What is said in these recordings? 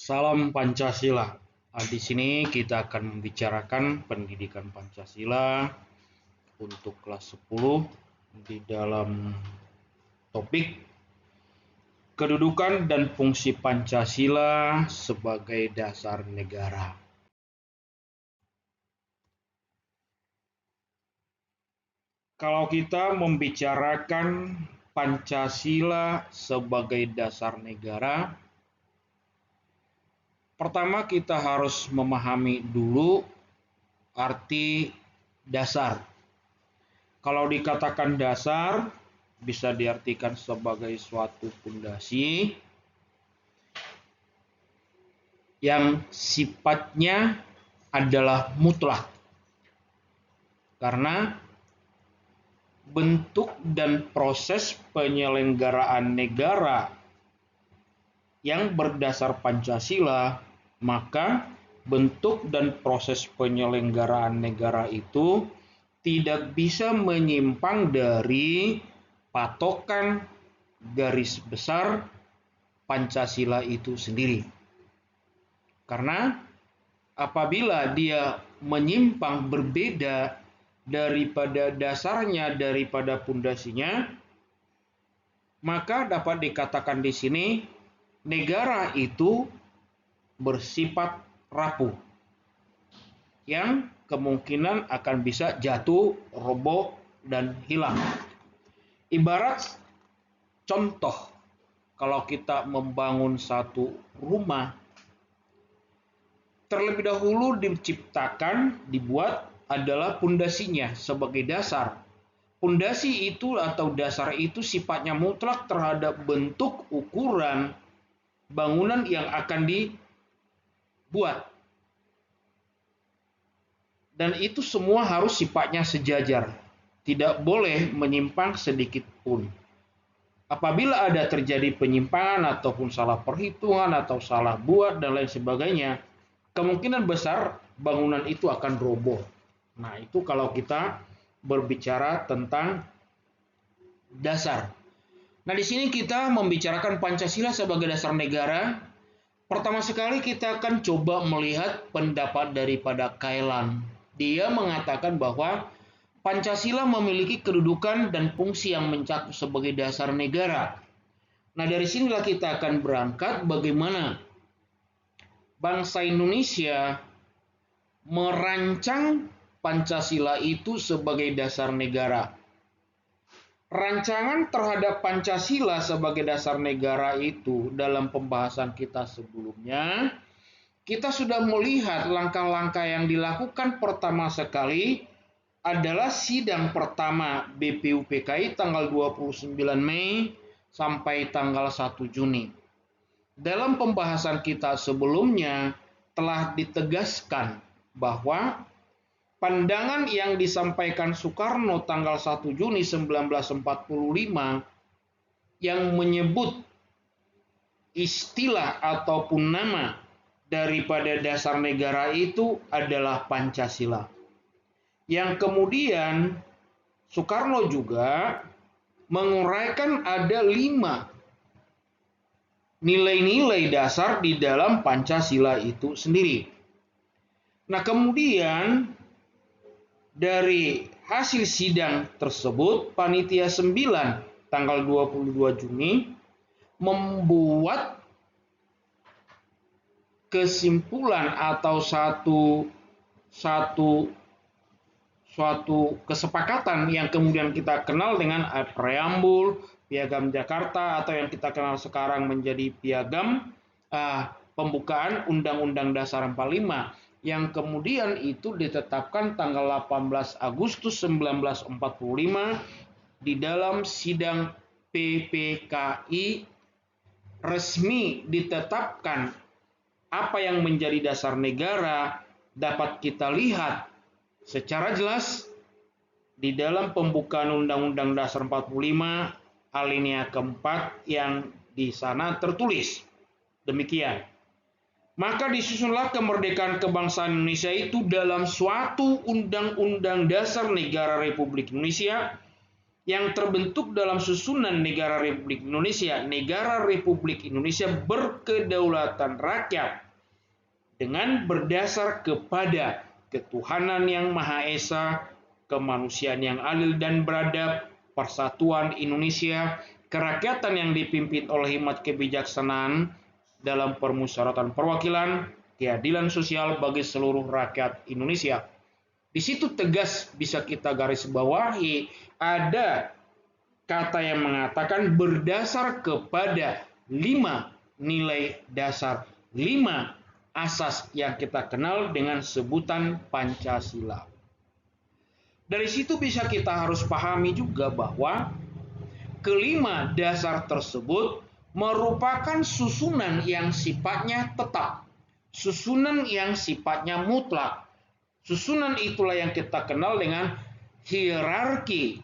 Salam Pancasila. Di sini kita akan membicarakan pendidikan Pancasila untuk kelas 10 di dalam topik kedudukan dan fungsi Pancasila sebagai dasar negara. Kalau kita membicarakan Pancasila sebagai dasar negara, pertama kita harus memahami dulu arti dasar. Kalau dikatakan dasar, bisa diartikan sebagai suatu fondasi yang sifatnya adalah mutlak. Karena bentuk dan proses penyelenggaraan negara yang berdasar Pancasila, maka bentuk dan proses penyelenggaraan negara itu tidak bisa menyimpang dari patokan garis besar Pancasila itu sendiri. Karena apabila dia menyimpang berbeda daripada dasarnya, daripada pondasinya, maka dapat dikatakan di sini negara itu bersifat rapuh, yang kemungkinan akan bisa jatuh, roboh, dan hilang. Ibarat contoh, kalau kita membangun satu rumah, terlebih dahulu dibuat adalah pondasinya sebagai dasar. Pondasi itu atau dasar itu sifatnya mutlak terhadap bentuk, ukuran bangunan yang akan dibuat. Dan itu semua harus sifatnya sejajar. Tidak boleh menyimpang sedikit pun. Apabila ada terjadi penyimpangan ataupun salah perhitungan atau salah buat dan lain sebagainya, kemungkinan besar bangunan itu akan roboh. Nah, itu kalau kita berbicara tentang dasar. Nah, di sini kita membicarakan Pancasila sebagai dasar negara. Pertama sekali kita akan coba melihat pendapat daripada Kailan. Dia mengatakan bahwa Pancasila memiliki kedudukan dan fungsi yang mencakup sebagai dasar negara. Nah, dari sinilah kita akan berangkat bagaimana bangsa Indonesia merancang Pancasila itu sebagai dasar negara. Rancangan terhadap Pancasila sebagai dasar negara itu dalam pembahasan kita sebelumnya, kita sudah melihat langkah-langkah yang dilakukan pertama sekali adalah sidang pertama BPUPKI tanggal 29 Mei sampai tanggal 1 Juni. Dalam pembahasan kita sebelumnya telah ditegaskan bahwa pandangan yang disampaikan Soekarno tanggal 1 Juni 1945 yang menyebut istilah ataupun nama daripada dasar negara itu adalah Pancasila. Yang kemudian Soekarno juga menguraikan ada 5 nilai-nilai dasar di dalam Pancasila itu sendiri. Nah, kemudian dari hasil sidang tersebut, Panitia 9 tanggal 22 Juni membuat kesimpulan atau suatu kesepakatan yang kemudian kita kenal dengan preambul Piagam Jakarta atau yang kita kenal sekarang menjadi Piagam Pembukaan Undang-Undang Dasar 45 yang kemudian itu ditetapkan tanggal 18 Agustus 1945 di dalam sidang PPKI. Resmi ditetapkan apa yang menjadi dasar negara dapat kita lihat secara jelas di dalam pembukaan Undang-Undang Dasar 45 alinea keempat yang di sana tertulis. Demikian. Maka disusunlah kemerdekaan kebangsaan Indonesia itu dalam suatu Undang-Undang Dasar Negara Republik Indonesia yang terbentuk dalam susunan Negara Republik Indonesia. Negara Republik Indonesia berkedaulatan rakyat dengan berdasar kepada ketuhanan yang Maha Esa, kemanusiaan yang adil dan beradab, persatuan Indonesia, kerakyatan yang dipimpin oleh hikmat kebijaksanaan dalam permusyawaratan perwakilan, keadilan sosial bagi seluruh rakyat Indonesia. Di situ tegas bisa kita garis bawahi ada kata yang mengatakan berdasar kepada 5 nilai dasar, 5 asas yang kita kenal dengan sebutan Pancasila. Dari situ bisa kita harus pahami juga bahwa kelima dasar tersebut merupakan susunan yang sifatnya tetap, susunan yang sifatnya mutlak. Susunan itulah yang kita kenal dengan hierarki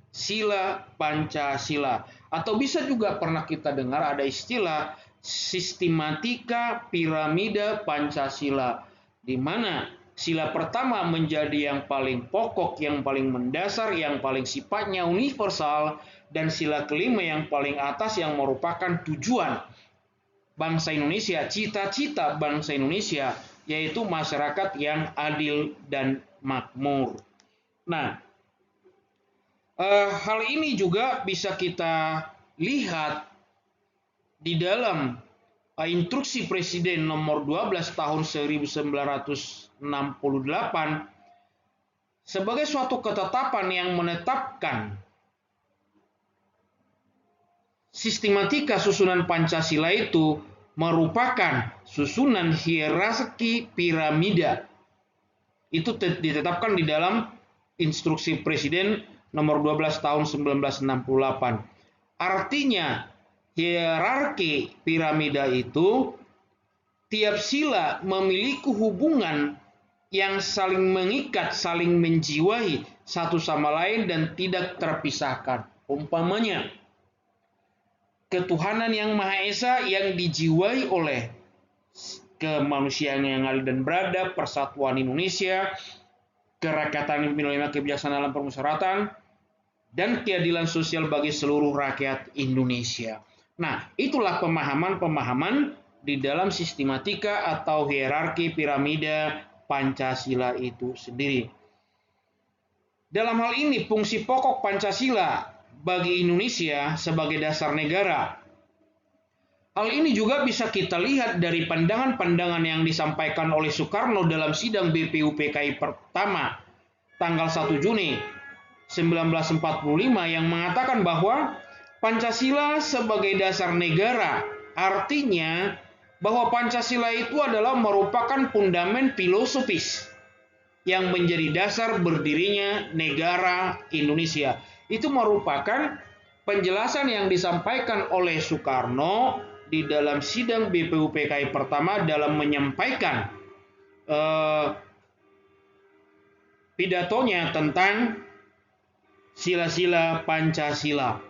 sila Pancasila. Atau bisa juga pernah kita dengar ada istilah sistematika piramida Pancasila, di mana sila pertama menjadi yang paling pokok, yang paling mendasar, yang paling sifatnya universal, dan sila kelima yang paling atas yang merupakan tujuan bangsa Indonesia, cita-cita bangsa Indonesia, yaitu masyarakat yang adil dan makmur. Nah, hal ini juga bisa kita lihat di dalam instruksi Presiden nomor 12 tahun 1968 sebagai suatu ketetapan yang menetapkan sistematika susunan Pancasila itu merupakan susunan hierarki piramida. Itu ditetapkan di dalam instruksi Presiden nomor 12 tahun 1968. Artinya hierarki piramida itu tiap sila memiliki hubungan yang saling mengikat, saling menjiwai satu sama lain dan tidak terpisahkan. Umpamanya ketuhanan yang Maha Esa yang dijiwai oleh kemanusiaan yang adil dan beradab, persatuan Indonesia, kerakyatan yang dipimpin oleh kebijaksanaan dalam permusyawaratan, dan keadilan sosial bagi seluruh rakyat Indonesia. Nah, itulah pemahaman-pemahaman di dalam sistematika atau hierarki piramida Pancasila itu sendiri. Dalam hal ini, fungsi pokok Pancasila bagi Indonesia sebagai dasar negara. Hal ini juga bisa kita lihat dari pandangan-pandangan yang disampaikan oleh Soekarno dalam sidang BPUPKI pertama tanggal 1 Juni 1945 yang mengatakan bahwa Pancasila sebagai dasar negara artinya bahwa Pancasila itu adalah merupakan fundament filosofis yang menjadi dasar berdirinya negara Indonesia. Itu merupakan penjelasan yang disampaikan oleh Soekarno di dalam sidang BPUPKI pertama dalam menyampaikan pidatonya tentang sila-sila Pancasila.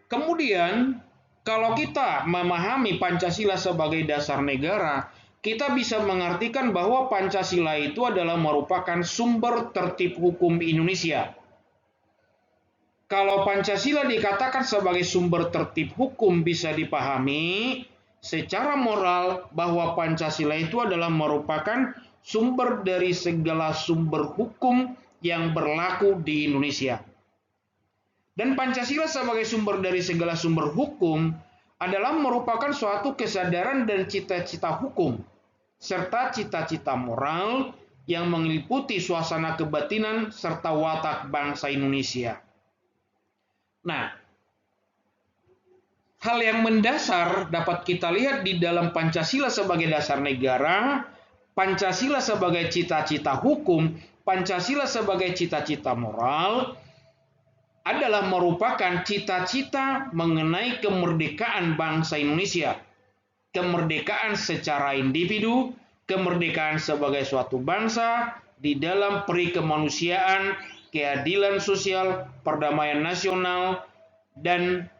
Kemudian, kalau kita memahami Pancasila sebagai dasar negara, kita bisa mengartikan bahwa Pancasila itu adalah merupakan sumber tertib hukum Indonesia. Kalau Pancasila dikatakan sebagai sumber tertib hukum, bisa dipahami secara moral bahwa Pancasila itu adalah merupakan sumber dari segala sumber hukum yang berlaku di Indonesia. Dan Pancasila sebagai sumber dari segala sumber hukum adalah merupakan suatu kesadaran dan cita-cita hukum, serta cita-cita moral yang meliputi suasana kebatinan serta watak bangsa Indonesia. Nah, hal yang mendasar dapat kita lihat di dalam Pancasila sebagai dasar negara, Pancasila sebagai cita-cita hukum, Pancasila sebagai cita-cita moral, adalah merupakan cita-cita mengenai kemerdekaan bangsa Indonesia. Kemerdekaan secara individu, kemerdekaan sebagai suatu bangsa, di dalam peri kemanusiaan, keadilan sosial, perdamaian nasional, dan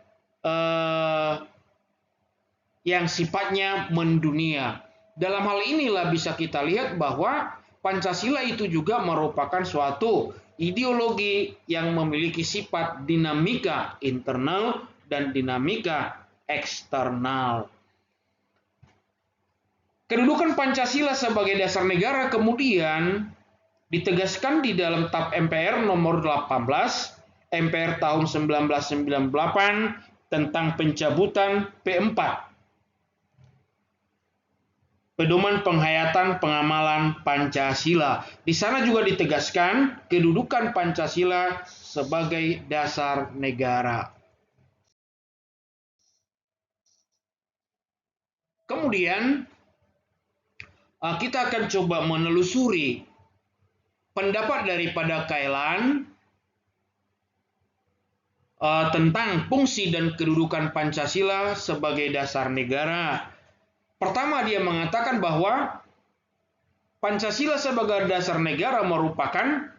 yang sifatnya mendunia. Dalam hal inilah bisa kita lihat bahwa Pancasila itu juga merupakan suatu ideologi yang memiliki sifat dinamika internal dan dinamika eksternal. Kedudukan Pancasila sebagai dasar negara kemudian ditegaskan di dalam TAP MPR nomor 18 MPR tahun 1998 tentang pencabutan P4. Pedoman penghayatan pengamalan Pancasila. Di sana juga ditegaskan kedudukan Pancasila sebagai dasar negara. Kemudian kita akan coba menelusuri pendapat daripada Kailan tentang fungsi dan kedudukan Pancasila sebagai dasar negara. Pertama, dia mengatakan bahwa Pancasila sebagai dasar negara merupakan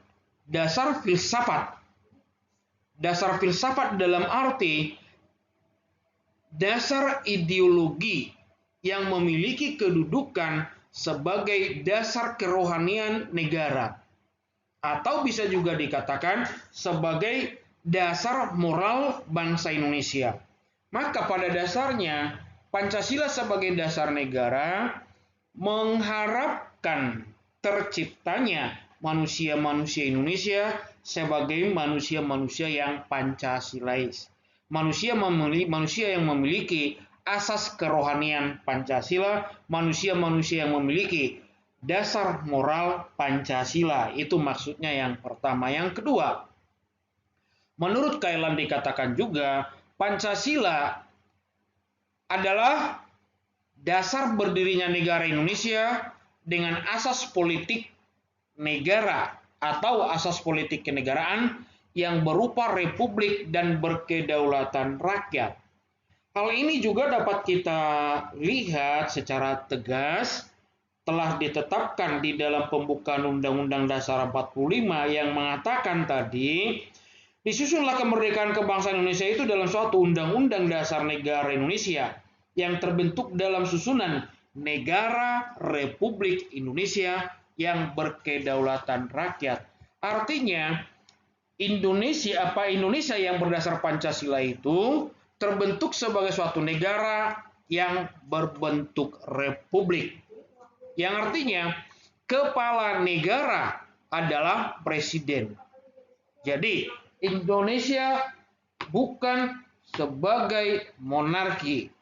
dasar filsafat. Dasar filsafat dalam arti dasar ideologi yang memiliki kedudukan sebagai dasar kerohanian negara. Atau bisa juga dikatakan sebagai dasar moral bangsa Indonesia. Maka pada dasarnya Pancasila sebagai dasar negara mengharapkan terciptanya manusia-manusia Indonesia sebagai manusia-manusia yang Pancasilais. Manusia yang memiliki asas kerohanian Pancasila, manusia-manusia yang memiliki dasar moral Pancasila. Itu maksudnya yang pertama. Yang kedua, menurut Kailan dikatakan juga Pancasila adalah dasar berdirinya negara Indonesia dengan asas politik negara atau asas politik kenegaraan yang berupa republik dan berkedaulatan rakyat. Hal ini juga dapat kita lihat secara tegas telah ditetapkan di dalam pembukaan Undang-Undang Dasar 45 yang mengatakan tadi, disusunlah kemerdekaan kebangsaan Indonesia itu dalam suatu Undang-Undang Dasar Negara Indonesia yang terbentuk dalam susunan Negara Republik Indonesia yang berkedaulatan rakyat. Artinya, Indonesia yang berdasar Pancasila itu terbentuk sebagai suatu negara yang berbentuk republik. Yang artinya, kepala negara adalah presiden. Jadi, Indonesia bukan sebagai monarki.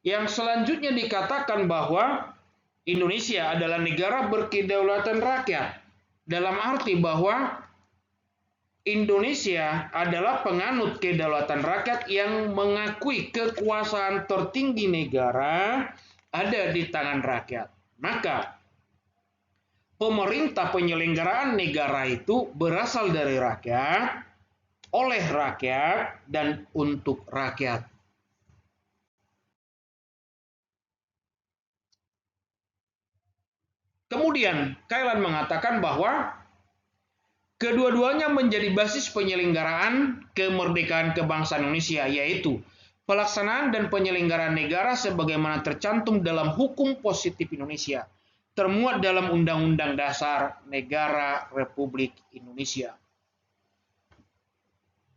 Yang selanjutnya dikatakan bahwa Indonesia adalah negara berkedaulatan rakyat. Dalam arti bahwa Indonesia adalah penganut kedaulatan rakyat yang mengakui kekuasaan tertinggi negara ada di tangan rakyat. Maka pemerintah penyelenggaraan negara itu berasal dari rakyat, oleh rakyat, dan untuk rakyat. Kemudian, Kailan mengatakan bahwa kedua-duanya menjadi basis penyelenggaraan kemerdekaan kebangsaan Indonesia, yaitu pelaksanaan dan penyelenggaraan negara sebagaimana tercantum dalam hukum positif Indonesia, termuat dalam Undang-Undang Dasar Negara Republik Indonesia.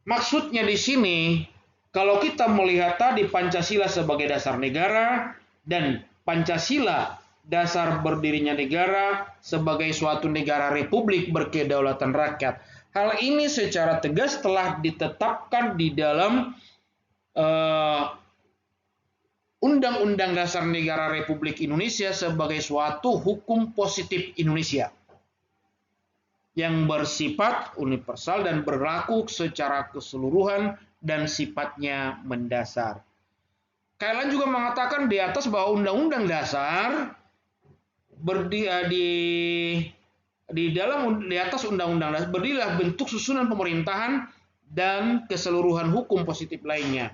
Maksudnya di sini, kalau kita melihat tadi Pancasila sebagai dasar negara dan Pancasila dasar berdirinya negara sebagai suatu negara republik berkedaulatan rakyat. Hal ini secara tegas telah ditetapkan di dalam Undang-Undang Dasar Negara Republik Indonesia sebagai suatu hukum positif Indonesia yang bersifat universal dan berlaku secara keseluruhan dan sifatnya mendasar. Kailan juga mengatakan di atas bahwa Undang-Undang Dasar di atas Undang-Undang Dasar berdirilah bentuk susunan pemerintahan dan keseluruhan hukum positif lainnya.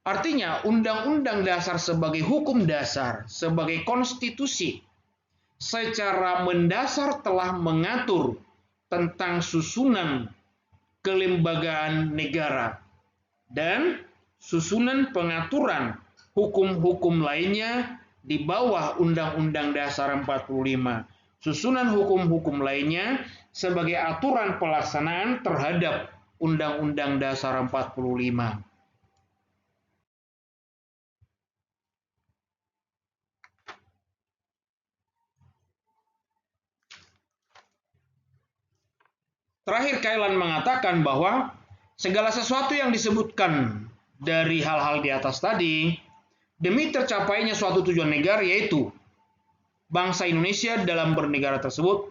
Artinya Undang-Undang Dasar sebagai hukum dasar, sebagai konstitusi, secara mendasar telah mengatur tentang susunan kelembagaan negara dan susunan pengaturan hukum-hukum lainnya di bawah Undang-Undang Dasar 45. susunan hukum-hukum lainnya sebagai aturan pelaksanaan terhadap Undang-Undang Dasar 45. Terakhir, Kailan mengatakan bahwa segala sesuatu yang disebutkan dari hal-hal di atas tadi demi tercapainya suatu tujuan negara, yaitu bangsa Indonesia dalam bernegara tersebut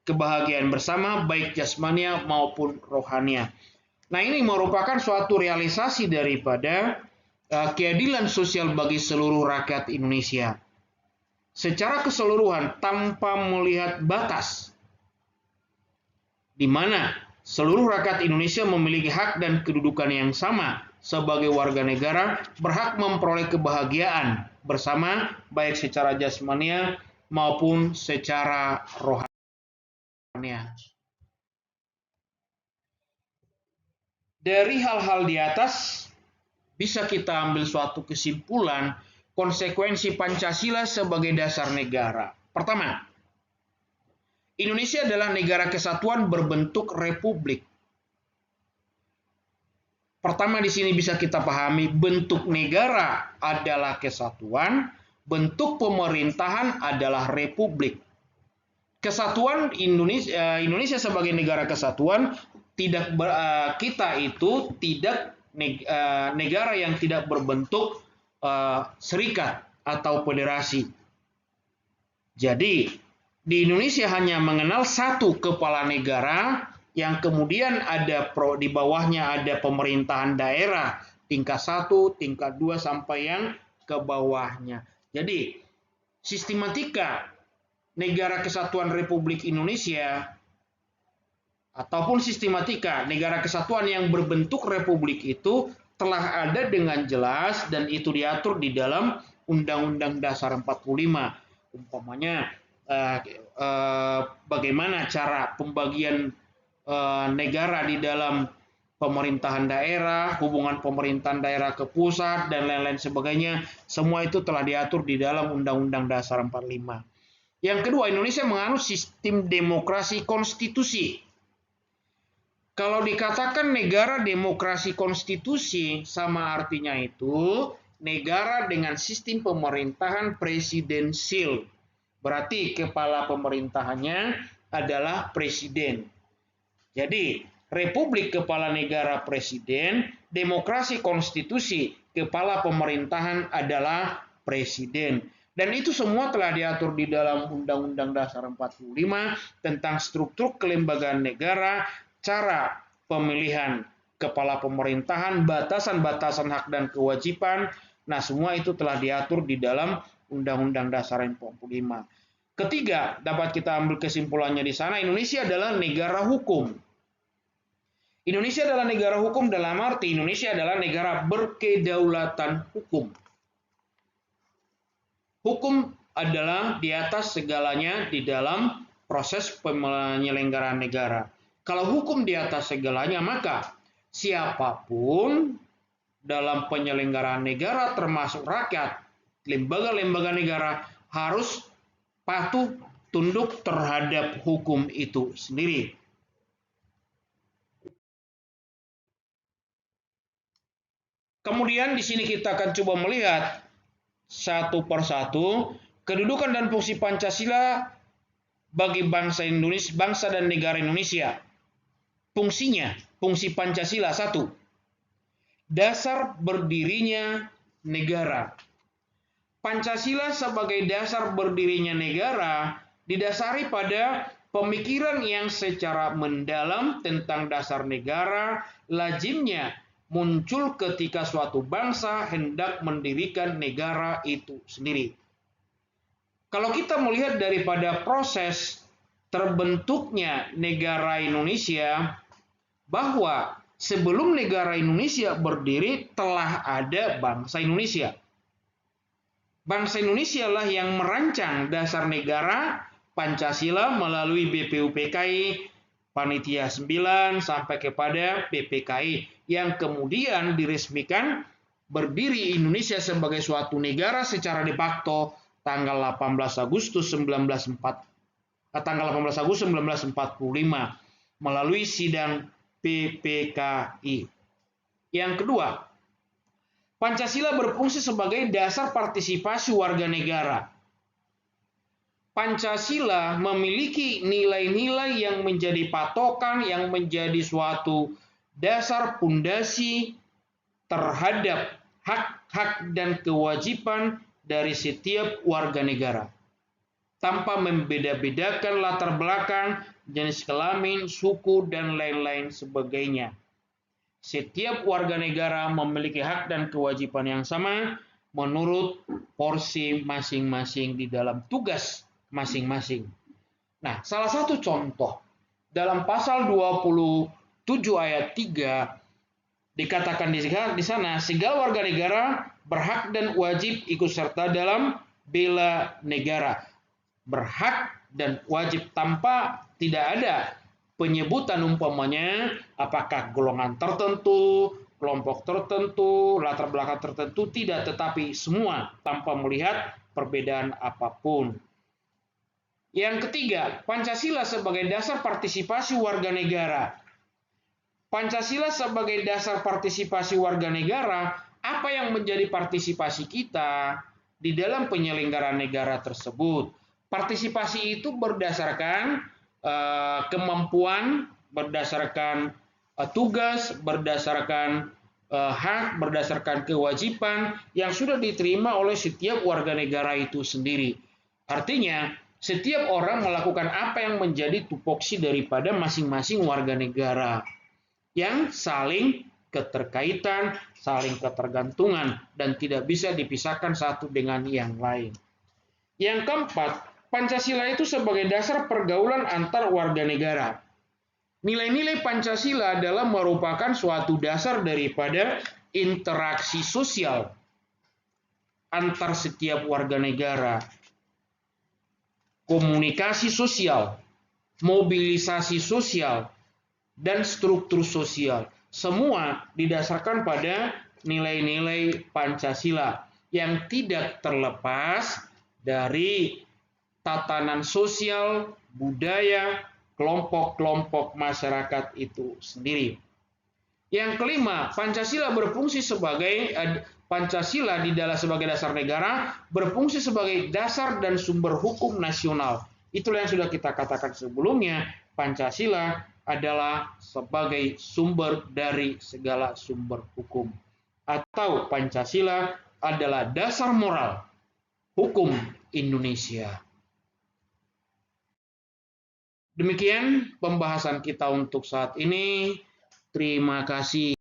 kebahagiaan bersama baik jasmania maupun rohania. Nah, ini merupakan suatu realisasi daripada keadilan sosial bagi seluruh rakyat Indonesia secara keseluruhan tanpa melihat batas, di mana seluruh rakyat Indonesia memiliki hak dan kedudukan yang sama sebagai warga negara, berhak memperoleh kebahagiaan bersama baik secara jasmania maupun secara rohania. Dari hal-hal di atas bisa kita ambil suatu kesimpulan konsekuensi Pancasila sebagai dasar negara. Pertama, Indonesia adalah negara kesatuan berbentuk republik. Pertama, di sini bisa kita pahami bentuk negara adalah kesatuan, bentuk pemerintahan adalah republik. Kesatuan Indonesia sebagai negara kesatuan kita itu tidak negara yang tidak berbentuk serikat atau federasi. Jadi di Indonesia hanya mengenal satu kepala negara yang kemudian di bawahnya ada pemerintahan daerah tingkat 1, tingkat 2 sampai yang ke bawahnya. Jadi sistematika negara kesatuan Republik Indonesia ataupun sistematika negara kesatuan yang berbentuk republik itu telah ada dengan jelas dan itu diatur di dalam Undang-Undang Dasar 45. Umpamanya bagaimana cara pembagian negara di dalam pemerintahan daerah, hubungan pemerintahan daerah ke pusat, dan lain-lain sebagainya. Semua itu telah diatur di dalam Undang-Undang Dasar 45. Yang kedua, Indonesia menganut sistem demokrasi konstitusi. Kalau dikatakan negara demokrasi konstitusi, sama artinya itu negara dengan sistem pemerintahan presidensil. Berarti kepala pemerintahannya adalah presiden. Jadi, republik kepala negara presiden, demokrasi konstitusi kepala pemerintahan adalah presiden. Dan itu semua telah diatur di dalam Undang-Undang Dasar 45 tentang struktur kelembagaan negara, cara pemilihan kepala pemerintahan, batasan-batasan hak dan kewajiban. Nah, semua itu telah diatur di dalam Undang-Undang Dasar 45. Ketiga, dapat kita ambil kesimpulannya di sana, Indonesia adalah negara hukum. Indonesia adalah negara hukum dalam arti Indonesia adalah negara berkedaulatan hukum. Hukum adalah di atas segalanya di dalam proses penyelenggaraan negara. Kalau hukum di atas segalanya, maka siapapun dalam penyelenggaraan negara termasuk rakyat, lembaga-lembaga negara harus patuh tunduk terhadap hukum itu sendiri. Kemudian di sini kita akan coba melihat satu persatu kedudukan dan fungsi Pancasila bagi bangsa Indonesia, bangsa dan negara Indonesia. Fungsinya, fungsi Pancasila 1. Dasar berdirinya negara. Pancasila sebagai dasar berdirinya negara didasari pada pemikiran yang secara mendalam tentang dasar negara lazimnya muncul ketika suatu bangsa hendak mendirikan negara itu sendiri. Kalau kita melihat daripada proses terbentuknya negara Indonesia, bahwa sebelum negara Indonesia berdiri telah ada bangsa Indonesia. Bangsa Indonesia lah yang merancang dasar negara Pancasila melalui BPUPKI, Panitia 9 sampai kepada PPKI yang kemudian diresmikan berdiri Indonesia sebagai suatu negara secara de facto tanggal 18 Agustus 1945 melalui sidang PPKI. Yang kedua, Pancasila berfungsi sebagai dasar partisipasi warga negara. Pancasila memiliki nilai-nilai yang menjadi patokan, yang menjadi suatu dasar pondasi terhadap hak-hak dan kewajiban dari setiap warga negara, tanpa membeda-bedakan latar belakang, jenis kelamin, suku, dan lain-lain sebagainya. Setiap warga negara memiliki hak dan kewajiban yang sama menurut porsi masing-masing di dalam tugas masing-masing. Nah, salah satu contoh dalam pasal 27 ayat 3 dikatakan di sana, segala warga negara berhak dan wajib ikut serta dalam bela negara. Berhak dan wajib tanpa tidak ada penyebutan umpamanya apakah golongan tertentu, kelompok tertentu, latar belakang tertentu, tidak, tetapi semua tanpa melihat perbedaan apapun. Yang ketiga, Pancasila sebagai dasar partisipasi warga negara. Pancasila sebagai dasar partisipasi warga negara, apa yang menjadi partisipasi kita di dalam penyelenggaraan negara tersebut? Partisipasi itu berdasarkan kemampuan, berdasarkan tugas, berdasarkan hak, berdasarkan kewajiban yang sudah diterima oleh setiap warga negara itu sendiri. Artinya, setiap orang melakukan apa yang menjadi tupoksi daripada masing-masing warga negara yang saling keterkaitan, saling ketergantungan, dan tidak bisa dipisahkan satu dengan yang lain. Yang keempat, Pancasila itu sebagai dasar pergaulan antar warga negara. Nilai-nilai Pancasila adalah merupakan suatu dasar daripada interaksi sosial antar setiap warga negara, komunikasi sosial, mobilisasi sosial, dan struktur sosial. Semua didasarkan pada nilai-nilai Pancasila yang tidak terlepas dari tatanan sosial, budaya, kelompok-kelompok masyarakat itu sendiri. Yang kelima, Pancasila berfungsi sebagai sebagai dasar negara, berfungsi sebagai dasar dan sumber hukum nasional. Itulah yang sudah kita katakan sebelumnya, Pancasila adalah sebagai sumber dari segala sumber hukum. Atau Pancasila adalah dasar moral hukum Indonesia. Demikian pembahasan kita untuk saat ini. Terima kasih.